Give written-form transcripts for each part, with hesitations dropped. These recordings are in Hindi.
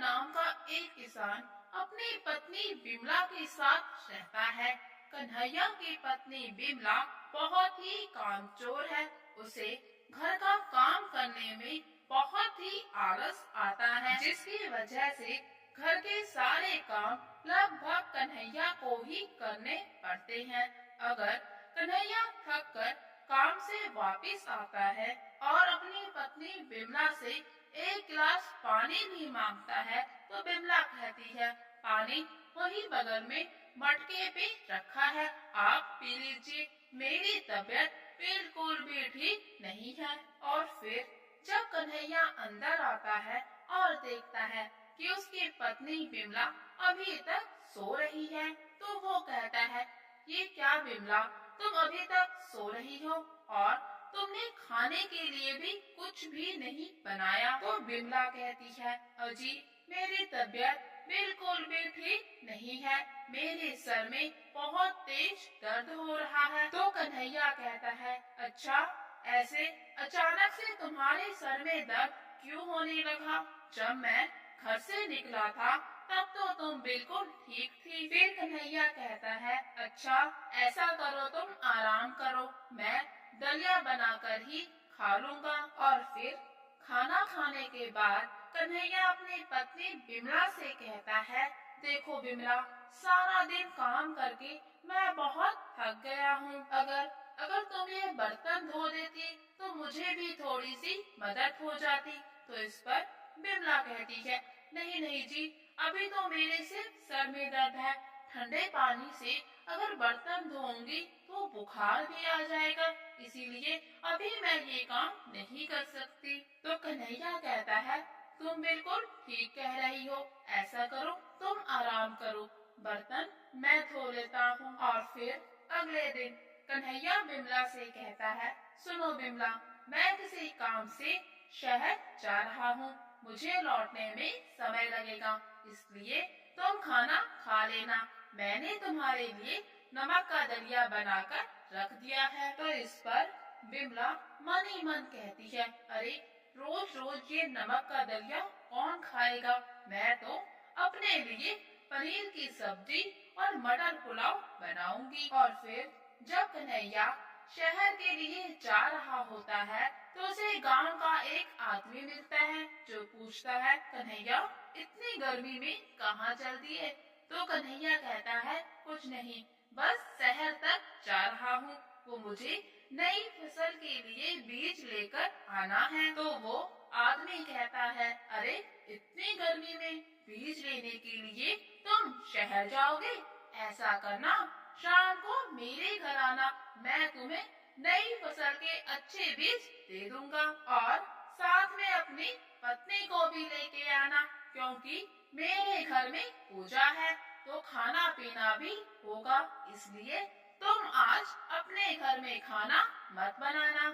नाम का एक किसान अपनी पत्नी बिमला के साथ रहता है। कन्हैया की पत्नी बिमला बहुत ही कामचोर है। उसे घर का काम करने में बहुत ही आलस आता है, जिसकी वजह से घर के सारे काम लगभग कन्हैया को ही करने पड़ते हैं। अगर कन्हैया थक कर काम से वापस आता है और अपनी पत्नी बिमला से एक गिलास पानी भी मांगता है, तो बिमला कहती है, पानी वही बगल में मटके पे रखा है, आप पी लीजिए, मेरी तबीयत बिल्कुल भी ठीक नहीं है। और फिर जब कन्हैया अंदर आता है और देखता है कि उसकी पत्नी बिमला अभी तक सो रही है, तो वो कहता है, ये क्या बिमला, तुम अभी तक सो रही हो और तुमने खाने के लिए भी कुछ भी नहीं बनाया। तो बिमला कहती है, अजी मेरी तबीयत बिल्कुल भी ठीक नहीं है, मेरे सर में बहुत तेज दर्द हो रहा है। तो कन्हैया कहता है, अच्छा ऐसे अचानक से तुम्हारे सर में दर्द क्यों होने लगा? जब मैं घर से निकला था तब तो तुम बिल्कुल ठीक थी। फिर कन्हैया कहता है, अच्छा ऐसा करो, तुम आराम करो, मैं दलिया बनाकर ही खा लूंगा। और फिर खाना खाने के बाद कन्हैया अपनी पत्नी बिमला से कहता है, देखो बिमला, सारा दिन काम करके मैं बहुत थक गया हूँ। अगर अगर तुम ये बर्तन धो देती तो मुझे भी थोड़ी सी मदद हो जाती। तो इस पर बिमला कहती है, नहीं नहीं जी, अभी तो मेरे सिर्फ सर में दर्द है, ठंडे पानी से अगर बर्तन धोऊंगी तो बुखार भी आ जाएगा, इसीलिए अभी मैं ये काम नहीं कर सकती। तो कन्हैया कहता है, तुम बिल्कुल ठीक कह रही हो, ऐसा करो तुम आराम करो, बर्तन मैं धो लेता हूँ। और फिर अगले दिन कन्हैया बिमला से कहता है, सुनो बिमला, मैं किसी काम से शहर जा रहा हूँ, मुझे लौटने में समय लगेगा, इसलिए तुम खाना खा लेना, मैंने तुम्हारे लिए नमक का दलिया बनाकर रख दिया है। तो इस पर बिमला मन ही मन कहती है, अरे रोज रोज ये नमक का दलिया कौन खाएगा, मैं तो अपने लिए पनीर की सब्जी और मटर पुलाव बनाऊंगी। और फिर जब कन्हैया शहर के लिए जा रहा होता है तो उसे गांव का एक आदमी मिलता है, जो पूछता है, कन्हैया इतनी गर्मी में कहाँ चल दिए? तो कन्हैया कहता है, कुछ नहीं, बस शहर तक जा रहा हूँ, वो मुझे नई फसल के लिए बीज लेकर आना है। तो वो आदमी कहता है, अरे इतनी गर्मी में बीज लेने के लिए तुम शहर जाओगे? ऐसा करना, शाम को मेरे घर आना, मैं तुम्हें नई फसल के अच्छे बीज दे दूंगा, और साथ में अपनी पत्नी को भी लेके आना, क्योंकि मेरे घर में पूजा है तो खाना पीना भी होगा, इसलिए तुम आज अपने घर में खाना मत बनाना।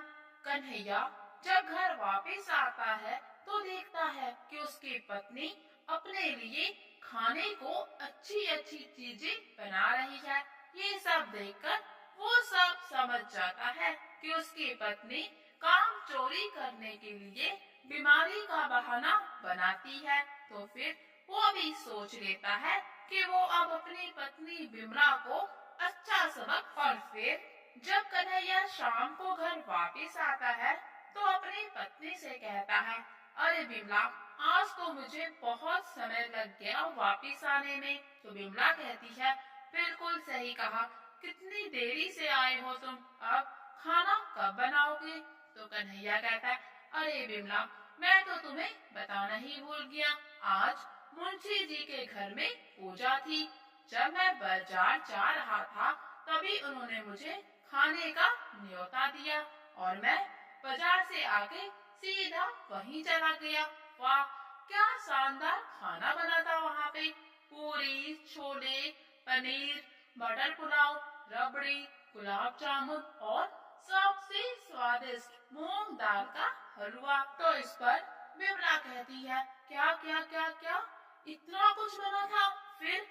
कन्हैया जब घर वापस आता है तो देखता है कि उसकी पत्नी अपने लिए खाने को अच्छी अच्छी चीजें बना रही है। ये सब देखकर वो सब समझ जाता है कि उसकी पत्नी काम चोरी करने के लिए बीमारी का बहाना बनाती है। तो फिर वो भी सोच लेता है कि वो अब अपनी पत्नी बिमला को अच्छा सबक। और फिर जब कन्हैया शाम को घर वापस आता है तो अपनी पत्नी से कहता है, अरे बिमला, आज तो मुझे बहुत समय लग गया वापस आने में। तो बिमला कहती है, बिल्कुल सही कहा, कितनी देरी से आए हो तुम, अब खाना कब बनाओगे? तो कन्हैया कहता है, अरे बिमला, मैं तो तुम्हें बताना ही भूल गया, आज मुंशी जी के घर में पूजा थी, जब मैं बाजार जा रहा था तभी उन्होंने मुझे खाने का न्योता दिया और मैं बाजार से आके सीधा वहीं चला गया। वाह, क्या शानदार खाना बना था वहाँ पे, पूरी, छोले, पनीर, मटर पुलाव, रबड़ी, गुलाब जामुन और सबसे स्वादिष्ट मूंग दाल का हलवा। तो इस पर बिमला कहती है, क्या क्या क्या क्या, इतना कुछ बना था, फिर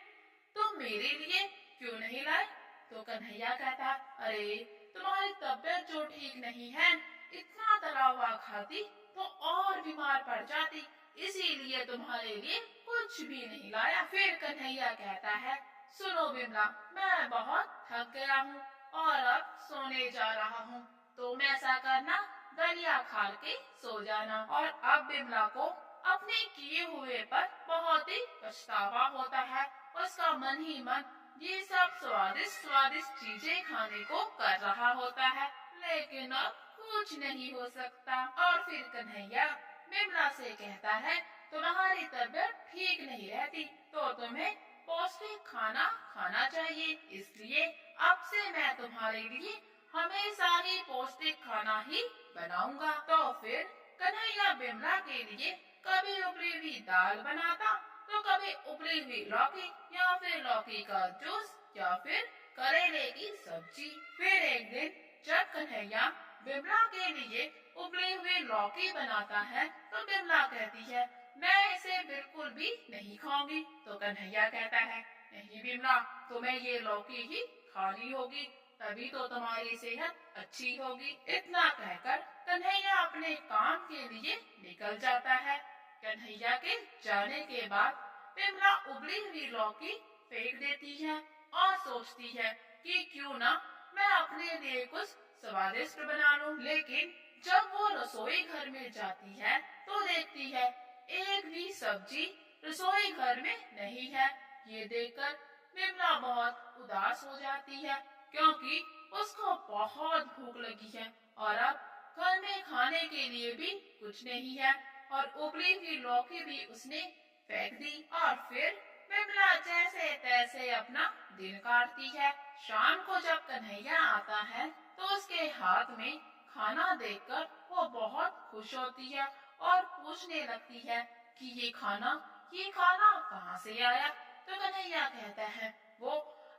तुम मेरे लिए क्यों नहीं लाए? तो कन्हैया कहता, अरे तुम्हारी तबीयत जो ठीक नहीं है, इतना तला हुआ खाती तो और बीमार पड़ जाती, इसीलिए तुम्हारे लिए कुछ भी नहीं लाया। फिर कन्हैया कहता है, सुनो बिमला, मैं बहुत थक गया हूँ और अब सोने जा रहा हूँ। तुम ऐसा करना, दलिया खा के सो जाना। और अब बिमला को अपने किए हुए पर बहुत ही पछतावा होता है। उसका मन ही मन ये सब स्वादिष्ट स्वादिष्ट चीजें खाने को कर रहा होता है, लेकिन अब कुछ नहीं हो सकता। और फिर कन्हैया बिमला से कहता है, तुम्हारी तबीयत ठीक नहीं रहती तो तुम्हें पौष्टिक खाना खाना चाहिए, इसलिए अब से मैं तुम्हारे लिए हमेशा ही पौष्टिक खाना ही बनाऊंगा। तो फिर कन्हैया बिमला के लिए कभी उबली हुई दाल बनाता, तो कभी उबली हुई लौकी या फिर लौकी का जूस या फिर करेले की सब्जी। फिर एक दिन जब कन्हैया बिमला के लिए उबली हुई लौकी बनाता है तो बिमला कहती है, मैं इसे बिल्कुल भी नहीं खाऊंगी। तो कन्हैया कहता है, नहीं बिमला, तुम्हें ये लौकी ही खानी होगी, तभी तो तुम्हारी सेहत अच्छी होगी। इतना कहकर कन्हैया अपने काम के लिए निकल जाता है। कन्हैया के जाने के बाद बिमला उबली हुई लौकी फेंक देती है और सोचती है कि क्यों ना मैं अपने लिए कुछ स्वादिष्ट बना लूं। लेकिन जब वो रसोई घर में जाती है तो देखती है एक भी सब्जी रसोई घर में नहीं है। ये देखकर बिमला बहुत उदास हो जाती है, क्योंकि उसको बहुत भूख लगी है और अब घर में खाने के लिए भी कुछ नहीं है और उबली हुई लौकी भी उसने फेंक दी। और फिर बिमला जैसे तैसे अपना दिन काटती है। शाम को जब कन्हैया आता है तो उसके हाथ में खाना देखकर वो बहुत खुश होती है और पूछने लगती है कि ये खाना कहाँ से आया। तो कन्हैया कहता है, वो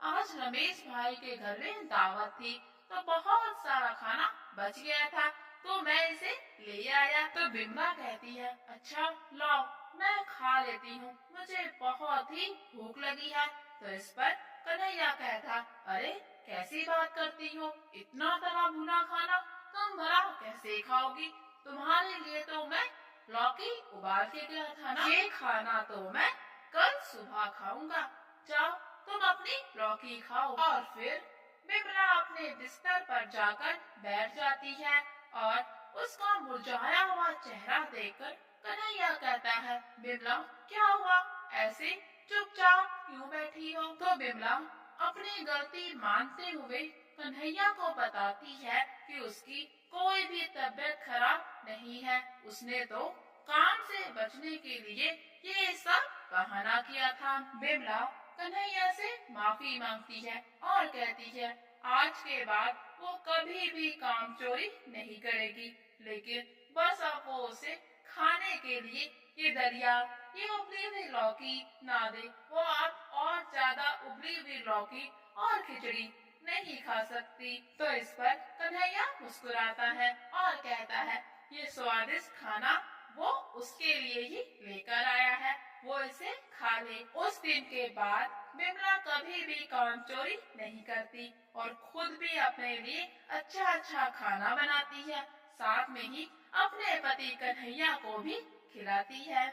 आज रमेश भाई के घर में दावत थी तो बहुत सारा खाना बच गया था तो मैं इसे ले आया। तो बिमला कहती है, अच्छा लाओ मैं खा लेती हूँ, मुझे बहुत ही भूख लगी है। तो इस पर कन्हैया कहता, अरे कैसी बात करती हो, इतना तला भुना खाना तुम भला कैसे खाओगी, तुम्हारे लिए तो मैं लौकी उबाल के गया था ना, ये खाना तो मैं कल सुबह खाऊंगा, जाओ तुम अपनी लौकी खाओ। और फिर बिमला अपने बिस्तर पर जाकर बैठ जाती है और उसका मुरझाया हुआ चेहरा देखकर कन्हैया कहता है, बिमला क्या हुआ, ऐसे चुपचाप क्यों बैठी हो। तो बिमला अपनी गलती मानते हुए कन्हैया को बताती है कि उसकी कोई भी तबीयत खराब नहीं है, उसने तो काम से बचने के लिए ये सब बहाना किया था। बिमला कन्हैया से माफी मांगती है और कहती है आज के बाद वो कभी भी काम चोरी नहीं करेगी, लेकिन बस अब वो उसे खाने के लिए ये दलिया, ये उबली हुई लौकी ना दे, वो अब और ज्यादा उबली हुई लौकी और खिचड़ी नहीं खा सकती। तो इस पर कन्हैया मुस्कुराता है और कहता है ये स्वादिष्ट खाना वो उसके लिए ही लेकर आया है, वो इसे खा ले। उस दिन के बाद बिमला कभी भी काम चोरी नहीं करती और खुद भी अपने लिए अच्छा अच्छा खाना बनाती है, साथ में ही अपने पति कन्हैया को भी खिलाती है।